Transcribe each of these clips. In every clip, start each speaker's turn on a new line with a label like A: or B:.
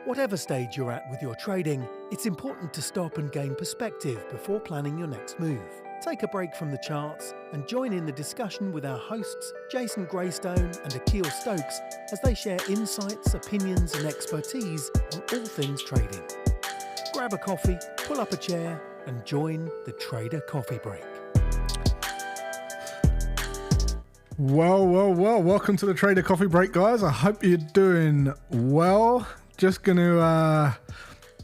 A: Whatever stage you're at with your trading, it's important to stop and gain perspective before planning your next move. Take a break from the charts and join in the discussion with our hosts, Jason Graystone and Akil Stokes, as they share insights, opinions and expertise on all things trading. Grab a coffee, pull up a chair and join the Trader Coffee Break.
B: Well, welcome to the Trader Coffee Break, guys. I hope you're doing well. Just going to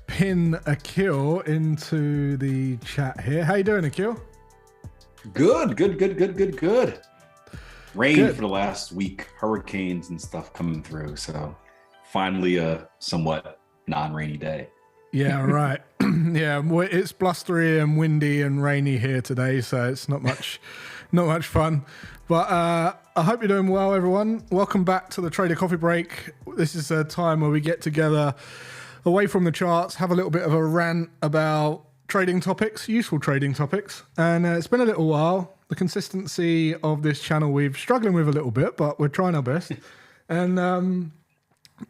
B: pin Akil into the chat here. How you doing, Akil?
C: Good. Rain for the last week, hurricanes and stuff coming through. So finally a somewhat non-rainy day.
B: Yeah, right. Yeah, it's blustery and windy and rainy here today, so it's not much fun. But I hope you're doing well, everyone. Welcome back to the Trader Coffee Break. This is a time where we get together away from the charts, have a little bit of a rant about trading topics, useful trading topics. And it's been a little while. The consistency of this channel we've struggling with a little bit, but we're trying our best. And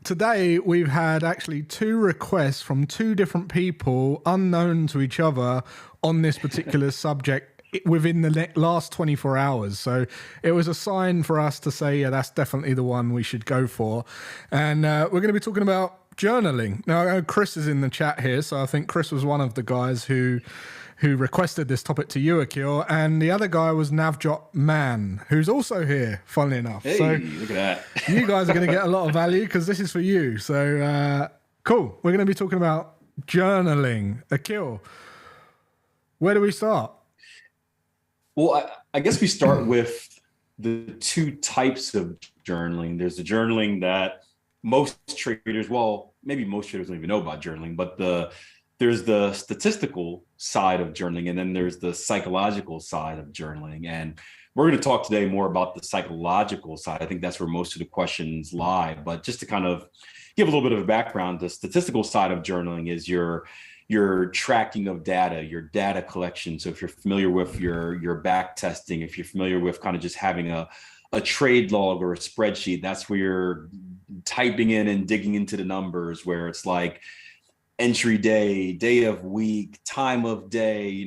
B: today we've had actually 2 requests from 2 different people unknown to each other on this particular subject within the last 24 hours. So it was a sign for us to say, yeah, that's definitely the one we should go for. And we're going to be talking about journaling. Now, I know Chris is in the chat here, so I think Chris was one of the guys who requested this topic to you, Akil, and the other guy was Navjot Man, who's also here, funnily enough.
C: Hey,
B: so
C: look at that.
B: You guys are going to get a lot of value because this is for you. So cool. We're going to be talking about journaling. Akil, where do we start?
C: Well, I guess we start with the 2 types of journaling. There's the journaling that most traders, well, maybe most traders don't even know about journaling, but there's the statistical side of journaling, and then there's the psychological side of journaling. And we're going to talk today more about the psychological side. I think that's where most of the questions lie. But just to kind of give a little bit of a background, the statistical side of journaling is your tracking of data, your data collection. So if you're familiar with your back testing, if you're familiar with kind of just having a trade log or a spreadsheet, that's where you're typing in and digging into the numbers, where it's like entry day of week, time of day,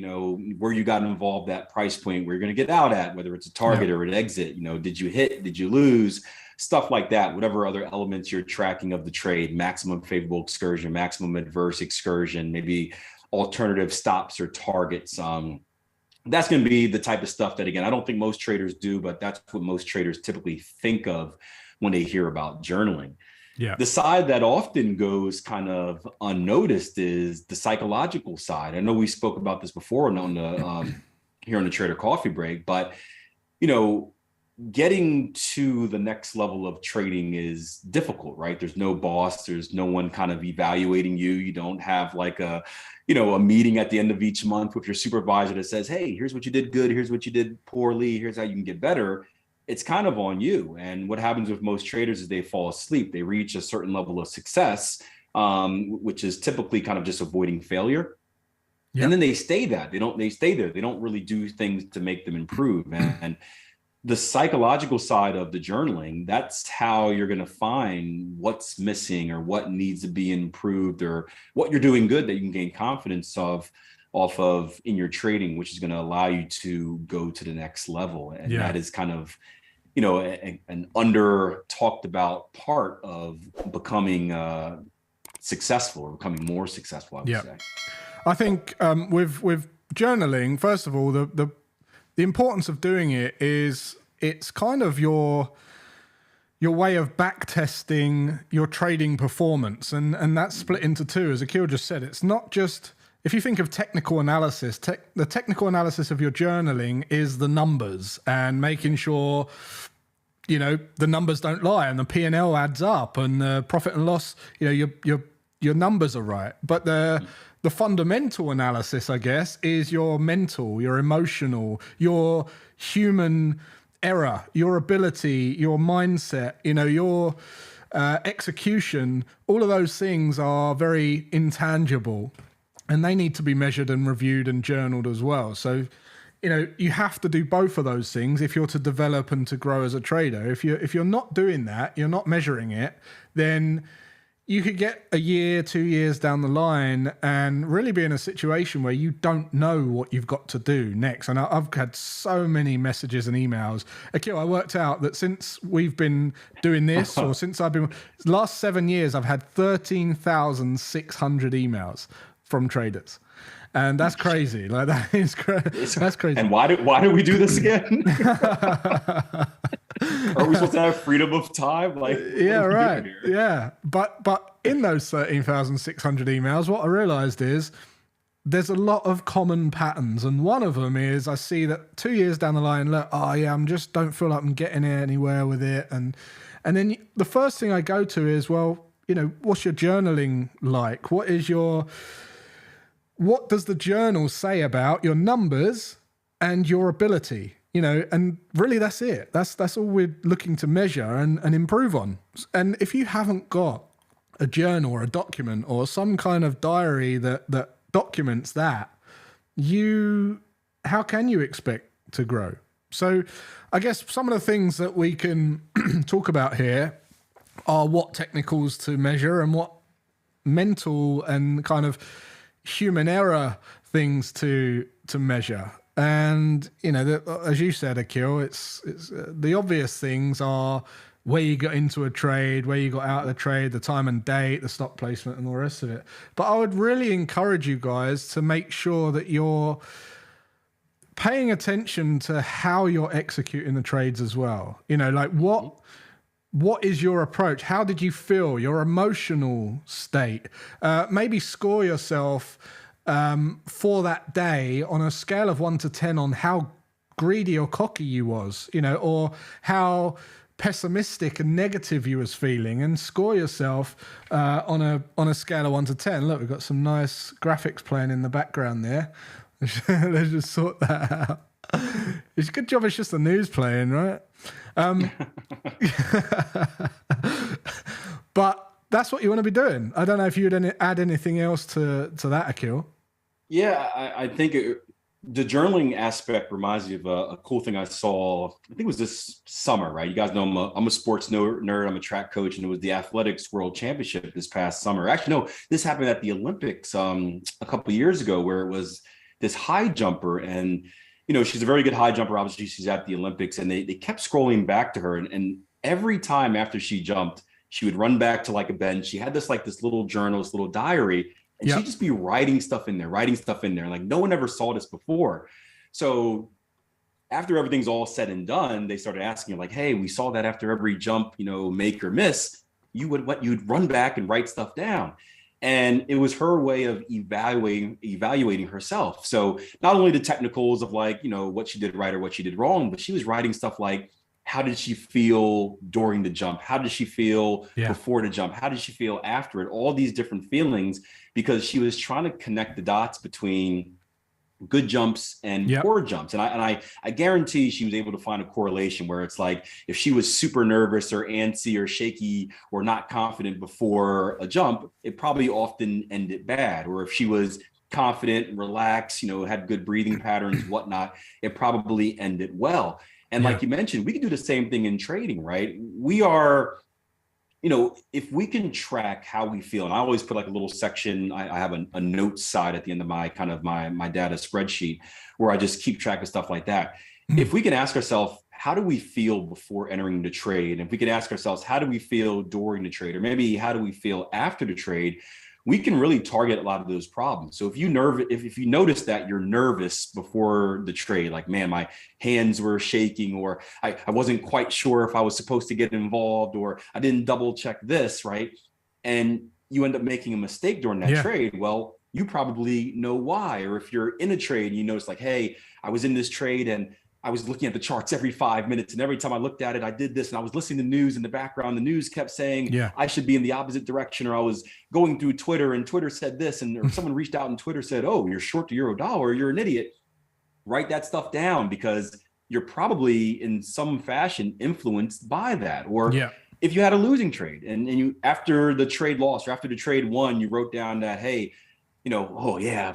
C: where you got involved, that price point, where you're going to get out at, whether it's a target or an exit, did you hit, did you lose, stuff like that, whatever other elements you're tracking of the trade, maximum favorable excursion, maximum adverse excursion, maybe alternative stops or targets. That's going to be the type of stuff that, again, I don't think most traders do, but that's what most traders typically think of when they hear about journaling.
B: Yeah.
C: The side that often goes kind of unnoticed is the psychological side. I know we spoke about this before on the here on the Trader Coffee Break, but getting to the next level of trading is difficult, right? There's no boss, there's no one kind of evaluating you. You don't have like a meeting at the end of each month with your supervisor that says, hey, here's what you did good, here's what you did poorly, here's how you can get better. It's kind of on you. And what happens with most traders is they fall asleep. They reach a certain level of success, which is typically kind of just avoiding failure. Yep. And then they stay there. They don't really do things to make them improve. And the psychological side of the journaling, that's how you're going to find what's missing or what needs to be improved or what you're doing good that you can gain confidence off of in your trading, which is going to allow you to go to the next level. And that is kind of, an under talked about part of becoming successful or becoming more successful, I would say.
B: I think with journaling, first of all, the importance of doing it is it's kind of your way of back testing your trading performance. And that's split into 2, as Akil just said. It's not just, if you think of technical analysis, the technical analysis of your journaling is the numbers and making sure, the numbers don't lie and the P&L adds up and the profit and loss, your numbers are right. But the fundamental analysis, I guess, is your mental, your emotional, your human error, your ability, your mindset, your execution. All of those things are very intangible and they need to be measured and reviewed and journaled as well. So, you have to do both of those things if you're to develop and to grow as a trader. If you're not doing that, you're not measuring it, then you could get a year, 2 years down the line and really be in a situation where you don't know what you've got to do next. And I've had so many messages and emails. Akil, I worked out that since we've been doing this, or since I've been, last 7 years, I've had 13,600 emails from traders. And that's crazy. Like that is that's crazy.
C: And why do we do this again? Are we supposed to have freedom of time? Like,
B: yeah, right. Yeah. But in those 13,600 emails, what I realized is there's a lot of common patterns. And one of them is I see that 2 years down the line, look, don't feel like I'm getting anywhere with it. And then the first thing I go to is, well, what's your journaling like? What does the journal say about your numbers and your ability? And really that's it. That's all we're looking to measure and improve on. And if you haven't got a journal or a document or some kind of diary that documents that, how can you expect to grow? So I guess some of the things that we can talk about here are what technicals to measure and what mental and kind of human error things to measure. And as you said, Akil, it's the obvious things are where you got into a trade, where you got out of the trade, the time and date, the stop placement, and all the rest of it. But I would really encourage you guys to make sure that you're paying attention to how you're executing the trades as well. Like what is your approach? How did you feel? Your emotional state? Maybe score yourself for that day on a scale of 1 to 10 on how greedy or cocky you was, or how pessimistic and negative you was feeling, and score yourself on a scale of 1 to 10. Look, we've got some nice graphics playing in the background there. Let's just sort that out. It's a good job it's just the news playing, right? But that's what you want to be doing. I don't know if you would add anything else to that, Akil.
C: Yeah, I think the journaling aspect reminds me of a cool thing I saw. I think it was this summer, right? You guys know I'm a sports nerd. I'm a track coach, and it was the Athletics World Championship this past summer. Actually, no, this happened at the Olympics a couple of years ago, where it was this high jumper, and she's a very good high jumper. Obviously, she's at the Olympics, and they kept scrolling back to her, and every time after she jumped, she would run back to like a bench. She had this little journal, this little diary. And she'd just be writing stuff in there. Like no one ever saw this before. So after everything's all said and done, they started asking her like, hey, we saw that after every jump, make or miss, you'd run back and write stuff down. And it was her way of evaluating herself. So not only the technicals of like, what she did right or what she did wrong, but she was writing stuff like, how did she feel during the jump? How did she feel before the jump? How did she feel after it? All these different feelings, because she was trying to connect the dots between good jumps and poor jumps. And I guarantee she was able to find a correlation where it's like, if she was super nervous or antsy or shaky or not confident before a jump, it probably often ended bad. Or if she was confident and relaxed, had good breathing patterns, whatnot, it probably ended well. And like you mentioned, we can do the same thing in trading, right? We are, if we can track how we feel, and I always put like a little section, I have a notes side at the end of my data spreadsheet where I just keep track of stuff like that. Mm-hmm. If we can ask ourselves, how do we feel before entering the trade? And if we can ask ourselves, how do we feel during the trade? Or maybe how do we feel after the trade? We can really target a lot of those problems. So if you notice that you're nervous before the trade, like, man, my hands were shaking, or I wasn't quite sure if I was supposed to get involved, or I didn't double check this, right? And you end up making a mistake during that trade. Well, you probably know why. Or if you're in a trade and you notice like, hey, I was in this trade and I was looking at the charts every 5 minutes, and every time I looked at it, I did this, and I was listening to news in the background. The news kept saying I should be in the opposite direction, or I was going through Twitter and Twitter said this, and or someone reached out and Twitter said, oh, you're short the euro dollar, you're an idiot. Write that stuff down, because you're probably in some fashion influenced by that. Or if you had a losing trade and you, after the trade lost or after the trade won, you wrote down that, hey,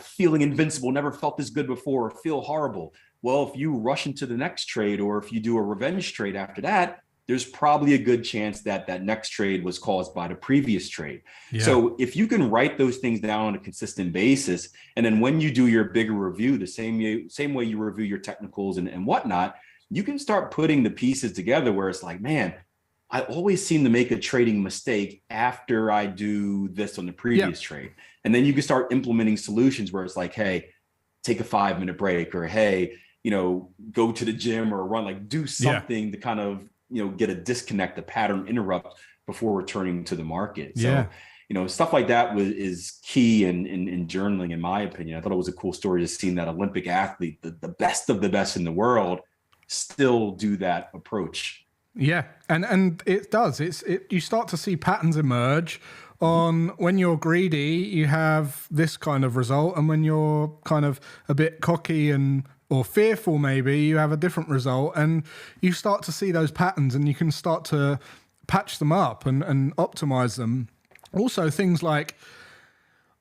C: feeling invincible, never felt this good before, feel horrible. Well, if you rush into the next trade, or if you do a revenge trade after that, there's probably a good chance that that next trade was caused by the previous trade.
B: Yeah.
C: So if you can write those things down on a consistent basis, and then when you do your bigger review, the same way you review your technicals and whatnot, you can start putting the pieces together where it's like, man, I always seem to make a trading mistake after I do this on the previous trade. And then you can start implementing solutions where it's like, hey, take a 5-minute break, or hey, go to the gym or run, like do something to kind of, get a disconnect, a pattern interrupt before returning to the market. So, stuff like that is key in journaling, in my opinion. I thought it was a cool story to see that Olympic athlete, the best of the best in the world, still do that approach.
B: Yeah, and it does. You start to see patterns emerge on when you're greedy, you have this kind of result, and when you're kind of a bit cocky or fearful, maybe you have a different result, and you start to see those patterns, and you can start to patch them up and optimize them. Also, things like,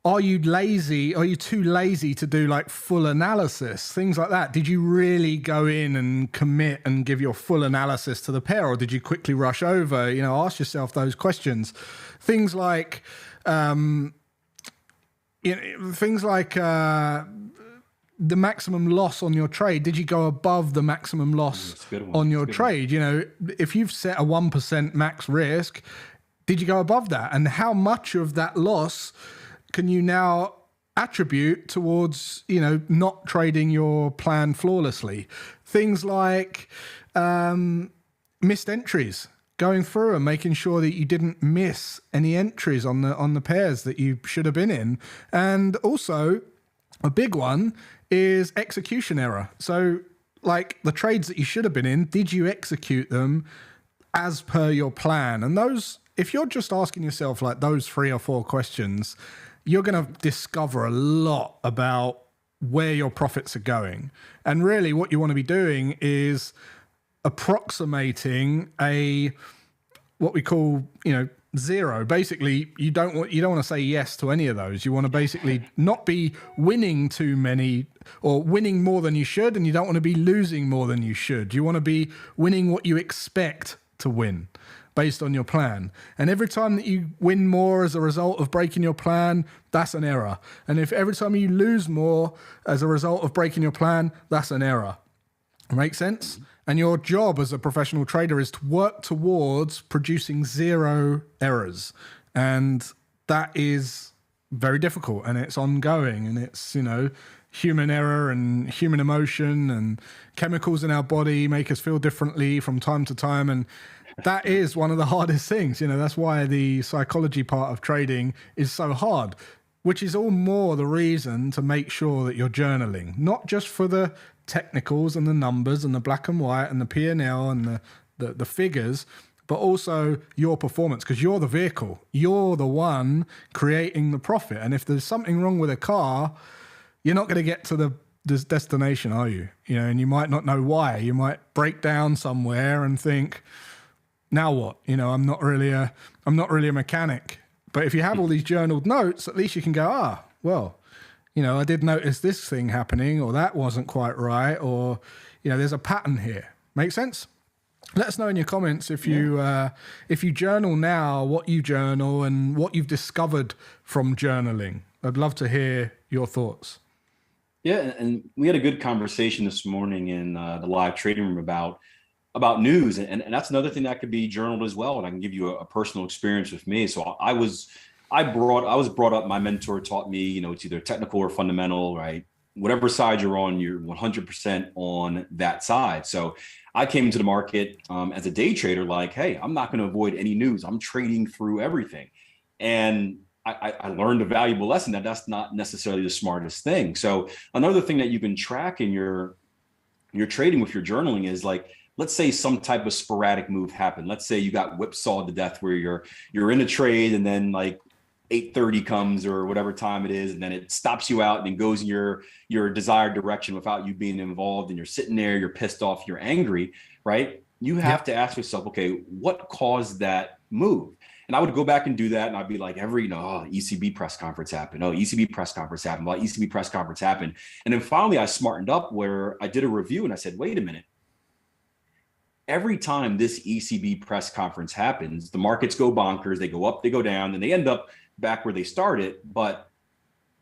B: are you lazy? Are you too lazy to do like full analysis? Things like that. Did you really go in and commit and give your full analysis to the pair, or did you quickly rush over? Ask yourself those questions. Things like, the maximum loss on your trade. Did you go above the maximum loss on your trade? If you've set a 1% max risk, did you go above that? And how much of that loss can you now attribute towards, not trading your plan flawlessly? Things like missed entries, going through and making sure that you didn't miss any entries on the pairs that you should have been in. And also a big one is execution error. So like the trades that you should have been in, did you execute them as per your plan? And those, if you're just asking yourself like those 3 or 4 questions, you're going to discover a lot about where your profits are going. And really what you want to be doing is approximating what we call, zero. Basically, you don't want to say yes to any of those. You want to basically not be winning too many or winning more than you should, and you don't want to be losing more than you should. You want to be winning what you expect to win based on your plan. And every time that you win more as a result of breaking your plan, that's an error. And if every time you lose more as a result of breaking your plan, that's an error. Make sense? And your job as a professional trader is to work towards producing 0 errors. And that is very difficult, and it's ongoing, and it's, human error and human emotion and chemicals in our body make us feel differently from time to time. And that is one of the hardest things. That's why the psychology part of trading is so hard, which is all more the reason to make sure that you're journaling, not just for the technicals and the numbers and the black and white and the P&L and the figures, but also your performance, because you're the vehicle. You're the one creating the profit. And if there's something wrong with a car, you're not going to get to the destination, are you? And you might not know why. You might break down somewhere and think, now what? I'm not really a mechanic. But if you have all these journaled notes, at least you can go, well, I did notice this thing happening, or that wasn't quite right, or, there's a pattern here. Make sense? Let us know in your comments if you journal now, what you journal and what you've discovered from journaling. I'd love to hear your thoughts.
C: Yeah, and we had a good conversation this morning in the live trading room about news, and that's another thing that could be journaled as well. And I can give you a personal experience with me. So I was brought up. My mentor taught me, it's either technical or fundamental, right? Whatever side you're on, you're 100% on that side. So I came into the market as a day trader, like, hey, I'm not going to avoid any news. I'm trading through everything, and I learned a valuable lesson that that's not necessarily the smartest thing. So another thing that you can track in your trading with your journaling is like, let's say some type of sporadic move happened. Let's say you got whipsawed to death where you're in a trade, and then like 8:30 comes or whatever time it is, and then it stops you out and then goes in your desired direction without you being involved, and you're sitting there, you're pissed off, you're angry, right? You have to ask yourself, okay, what caused that move? And I would go back and do that, and I'd be like, ECB press conference happened. ECB press conference happened. ECB press conference happened. And then finally I smartened up where I did a review and I said, wait a minute. every time this ECB press conference happens, the markets go bonkers, they go up, they go down, and they end up back where they started. But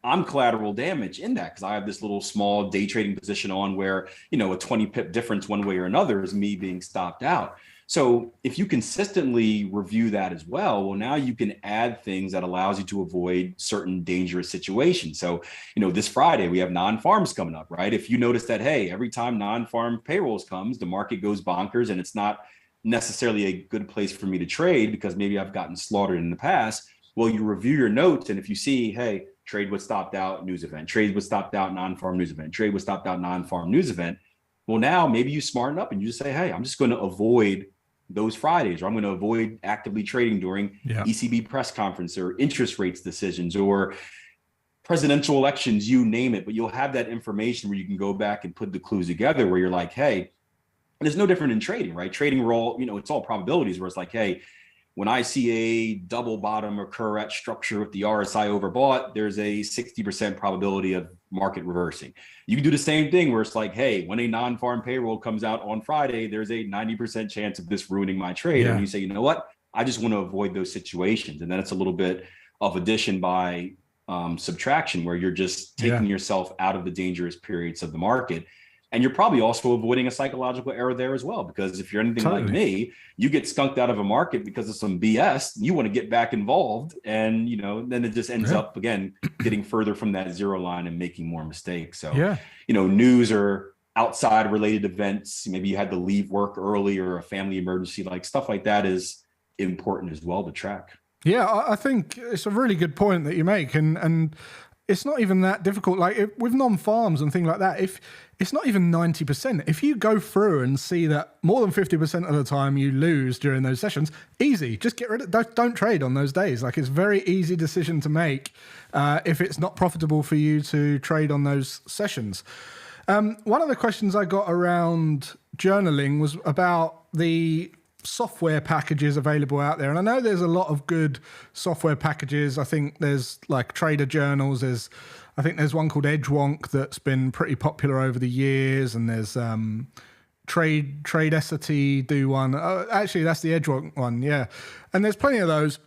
C: I'm collateral damage in that because I have this little small day trading position on where, a 20 pip difference one way or another is me being stopped out. So if you consistently review that as well, now you can add things that allows you to avoid certain dangerous situations. So, this Friday we have non-farms coming up, right? If you notice that, hey, every time non-farm payrolls comes, the market goes bonkers and it's not necessarily a good place for me to trade because maybe I've gotten slaughtered in the past. Well, you review your notes, and if you see, hey, trade was stopped out, news event, trade was stopped out, non-farm news event, trade was stopped out, non-farm news event. Well, now maybe you smarten up and you just say, hey, I'm just going to avoid those Fridays, or I'm going to avoid actively trading during ECB press conference or interest rates decisions or presidential elections, you name it. But you'll have that information where you can go back and put the clues together where you're like, hey, and it's no different in trading, right? Trading, we're all, it's all probabilities where it's like, hey, when I see a double bottom occur at structure with the RSI overbought, there's a 60% probability of market reversing. You can do the same thing where it's like, hey, when a non-farm payroll comes out on Friday, there's a 90% chance of this ruining my trade. And you say, you know what? I just want to avoid those situations. And then it's a little bit of addition by subtraction where you're just taking yourself out of the dangerous periods of the market. And you're probably also avoiding a psychological error there as well, because if you're anything like me, you get skunked out of a market because of some BS. You want to get back involved, and then it just ends up again getting further from that zero line and making more mistakes. So news or outside related events, maybe you had to leave work early or a family emergency, like stuff like that is important as well to track.
B: Yeah, I think it's a really good point that you make, and it's not even that difficult. Like with non-farms and things like that, if it's not even 90%, if you go through and see that more than 50% of the time you lose during those sessions, easy, just get rid of, don't trade on those days. Like it's a very easy decision to make if it's not profitable for you to trade on those sessions. One of the questions I got around journaling was about the software packages available out there. And I know there's a lot of good software packages. I think there's like trader journals. I think there's one called Edgewonk that's been pretty popular over the years. And there's Trade do one. Actually, that's the Edgewonk one. Yeah. And there's plenty of those.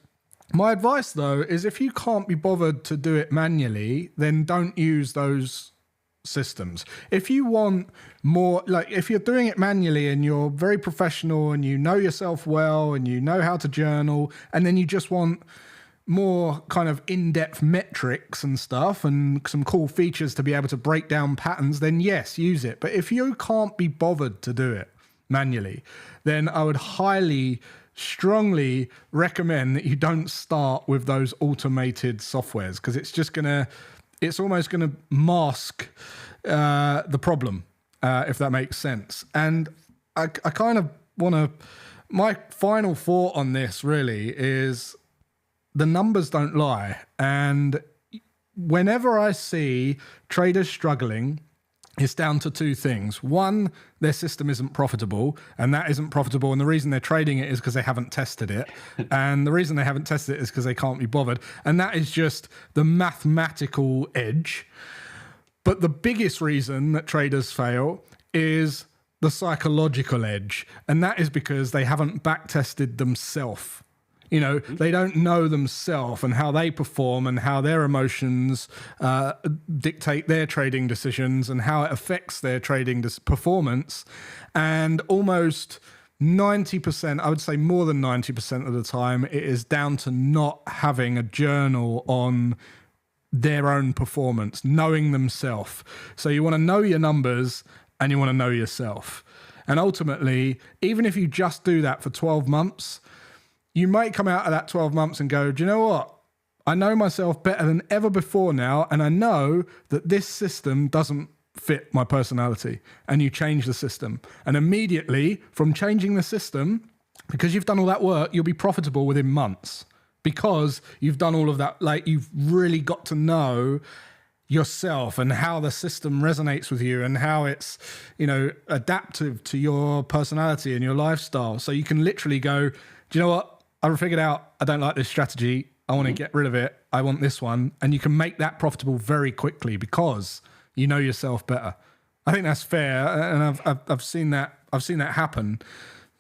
B: My advice though, is if you can't be bothered to do it manually, then don't use those systems. If you want more, like if you're doing it manually and you're very professional and you know yourself well and you know how to journal, and then you just want more kind of in-depth metrics and stuff and some cool features to be able to break down patterns, then yes, use it. But if you can't be bothered to do it manually, then I would strongly recommend that you don't start with those automated softwares, because it's almost going to mask the problem, if that makes sense. And I kind of want to, my final thought on this really is the numbers don't lie. And whenever I see traders struggling, it's down to two things. One, their system isn't profitable, and that isn't profitable. And the reason they're trading it is because they haven't tested it. And the reason they haven't tested it is because they can't be bothered. And that is just the mathematical edge. But the biggest reason that traders fail is the psychological edge. And that is because they haven't back tested themselves. They don't know themselves and how they perform and how their emotions dictate their trading decisions and how it affects their trading performance. And almost 90%, I would say more than 90% of the time, it is down to not having a journal on their own performance, knowing themselves. So you want to know your numbers and you want to know yourself. And ultimately, even if you just do that for 12 months, you might come out of that 12 months and go, do you know what? I know myself better than ever before now, and I know that this system doesn't fit my personality. And you change the system. And immediately, from changing the system, because you've done all that work, you'll be profitable within months. Because you've done all of that, like you've really got to know yourself and how the system resonates with you and how it's, adaptive to your personality and your lifestyle. So you can literally go, do you know what? I figured out I don't like this strategy. I want to get rid of it. I want this one. And you can make that profitable very quickly because you know yourself better. I think that's fair. And I've seen that happen.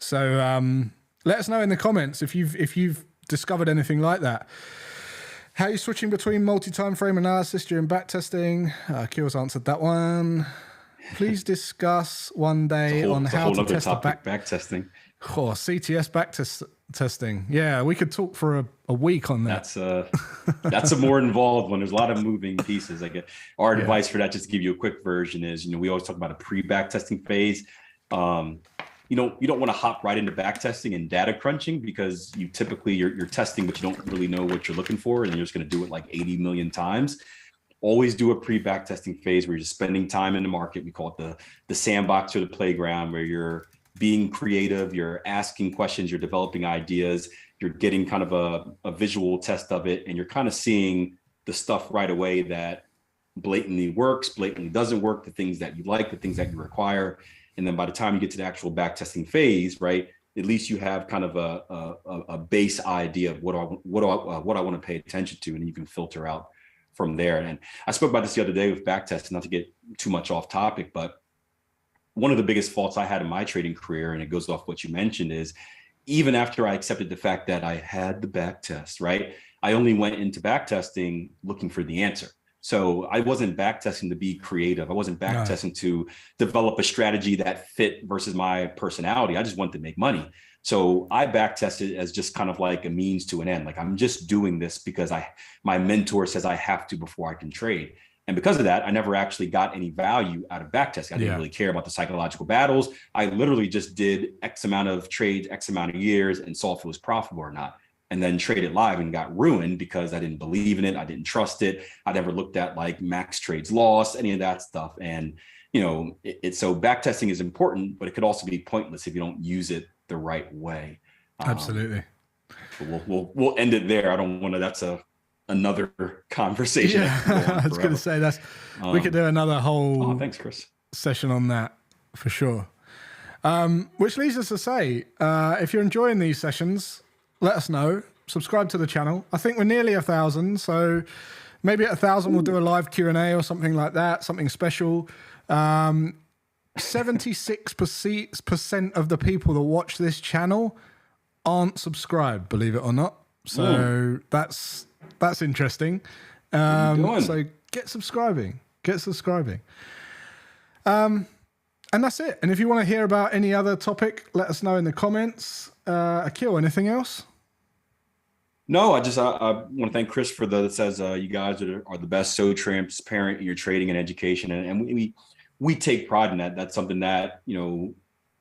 B: So let us know in the comments if you've discovered anything like that. How are you switching between multi-time frame analysis during backtesting? Akil's answered that one. Please discuss one day on how to test the
C: backtesting.
B: Oh, CTS backtesting. Yeah, we could talk for a week on that.
C: That's a more involved one. There's a lot of moving pieces. Like our advice for that, just to give you a quick version, is we always talk about a pre-backtesting phase. You don't want to hop right into backtesting and data crunching, because you typically you're testing, but you don't really know what you're looking for, and you're just going to do it like 80 million times. Always do a pre-backtesting phase where you're just spending time in the market. We call it the sandbox or the playground, where you're being creative, you're asking questions, you're developing ideas, you're getting kind of a visual test of it, and you're kind of seeing the stuff right away that blatantly works, blatantly doesn't work, the things that you like, the things that you require. And then by the time you get to the actual backtesting phase, right, at least you have kind of a base idea of what I want to pay attention to, and you can filter out from there. And I spoke about this the other day with backtesting, not to get too much off topic, but one of the biggest faults I had in my trading career, and it goes off what you mentioned, is even after I accepted the fact that I had the backtest, right, I only went into backtesting looking for the answer. So I wasn't backtesting to be creative. I wasn't backtesting to develop a strategy that fit versus my personality. I just wanted to make money. So I backtested as just kind of like a means to an end. Like, I'm just doing this because my mentor says I have to before I can trade. And because of that, I never actually got any value out of backtesting. I didn't really care about the psychological battles. I literally just did X amount of trades, X amount of years, and saw if it was profitable or not. And then traded live and got ruined because I didn't believe in it. I didn't trust it. I never looked at like max trades loss, any of that stuff. And, so backtesting is important, but it could also be pointless if you don't use it the right way.
B: Absolutely.
C: We'll end it there. I don't want to, that's another conversation.
B: Yeah, I was going to say we could do another whole
C: thanks, Chris.
B: Session on that for sure. Which leads us to say, if you're enjoying these sessions, let us know. Subscribe to the channel. I think we're nearly 1,000, so maybe at 1,000 we'll do a live Q&A or something like that, something special. 76% of the people that watch this channel aren't subscribed, believe it or not. So that's interesting. So get subscribing. And that's it. And if you want to hear about any other topic, let us know in the comments. Akil, anything else?
C: No, I want to thank Chris for that says you guys are the best, so transparent in your trading and education, and we take pride in that. That's something that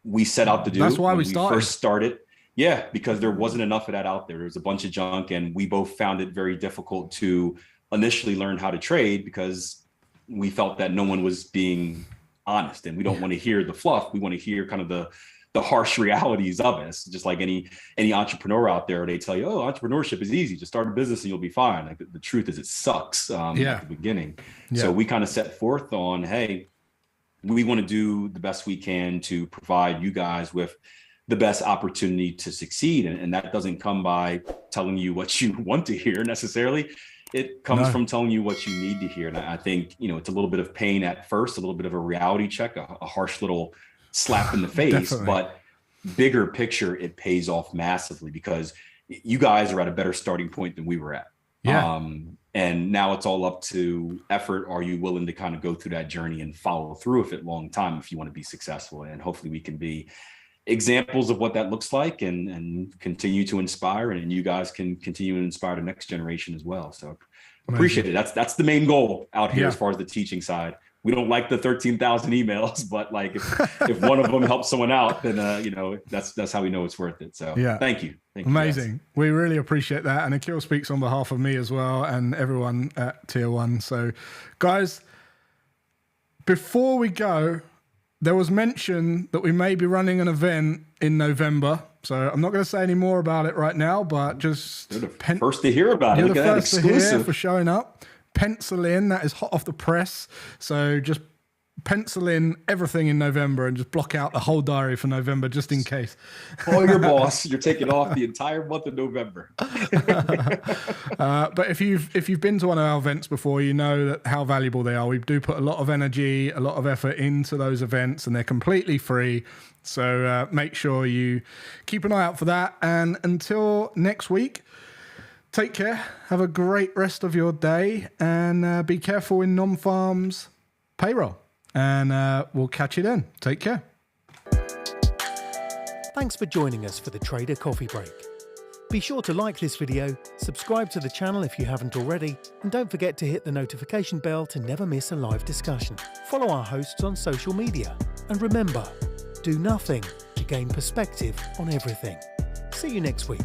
C: we set out to do.
B: That's why we
C: first started. Yeah, because there wasn't enough of that out there. There was a bunch of junk, and we both found it very difficult to initially learn how to trade because we felt that no one was being honest, and we don't want to hear the fluff. We want to hear kind of the harsh realities of it. It's just like any entrepreneur out there, they tell you, oh, entrepreneurship is easy. Just start a business and you'll be fine. Like the truth is it sucks at the beginning. Yeah. So we kind of set forth on, hey, we want to do the best we can to provide you guys with the best opportunity to succeed. And that doesn't come by telling you what you want to hear necessarily. It comes from telling you what you need to hear. And I think, it's a little bit of pain at first, a little bit of a reality check, a harsh little slap in the face, but bigger picture, it pays off massively because you guys are at a better starting point than we were at.
B: Yeah.
C: And now it's all up to effort. Are you willing to kind of go through that journey and follow through with it long time if you want to be successful? And hopefully we can be examples of what that looks like and continue to inspire, and you guys can continue to inspire the next generation as well. So appreciate it. That's the main goal out here as far as the teaching side. We don't like the 13,000 emails, but like if one of them helps someone out, then that's how we know it's worth it. So thank you.
B: Amazing. We really appreciate that. And Akil speaks on behalf of me as well and everyone at Tier 1. So guys, before we go, there was mention that we may be running an event in November. So I'm not going to say any more about it right now, but just
C: you're the first to hear about it.
B: You're the first to hear for showing up. Pencil in, that is hot off the press. So just pencil in everything in November and just block out the whole diary for November just in case.
C: Call your boss. You're taking off the entire month of November.
B: But if you've been to one of our events before, you know that how valuable they are. We do put a lot of energy, a lot of effort into those events, and they're completely free. So make sure you keep an eye out for that. And until next week, take care. Have a great rest of your day, and be careful in non-farms payroll. And we'll catch you then. Take care.
A: Thanks for joining us for the Trader Coffee Break. Be sure to like this video, subscribe to the channel if you haven't already, and don't forget to hit the notification bell to never miss a live discussion. Follow our hosts on social media. And remember, do nothing to gain perspective on everything. See you next week.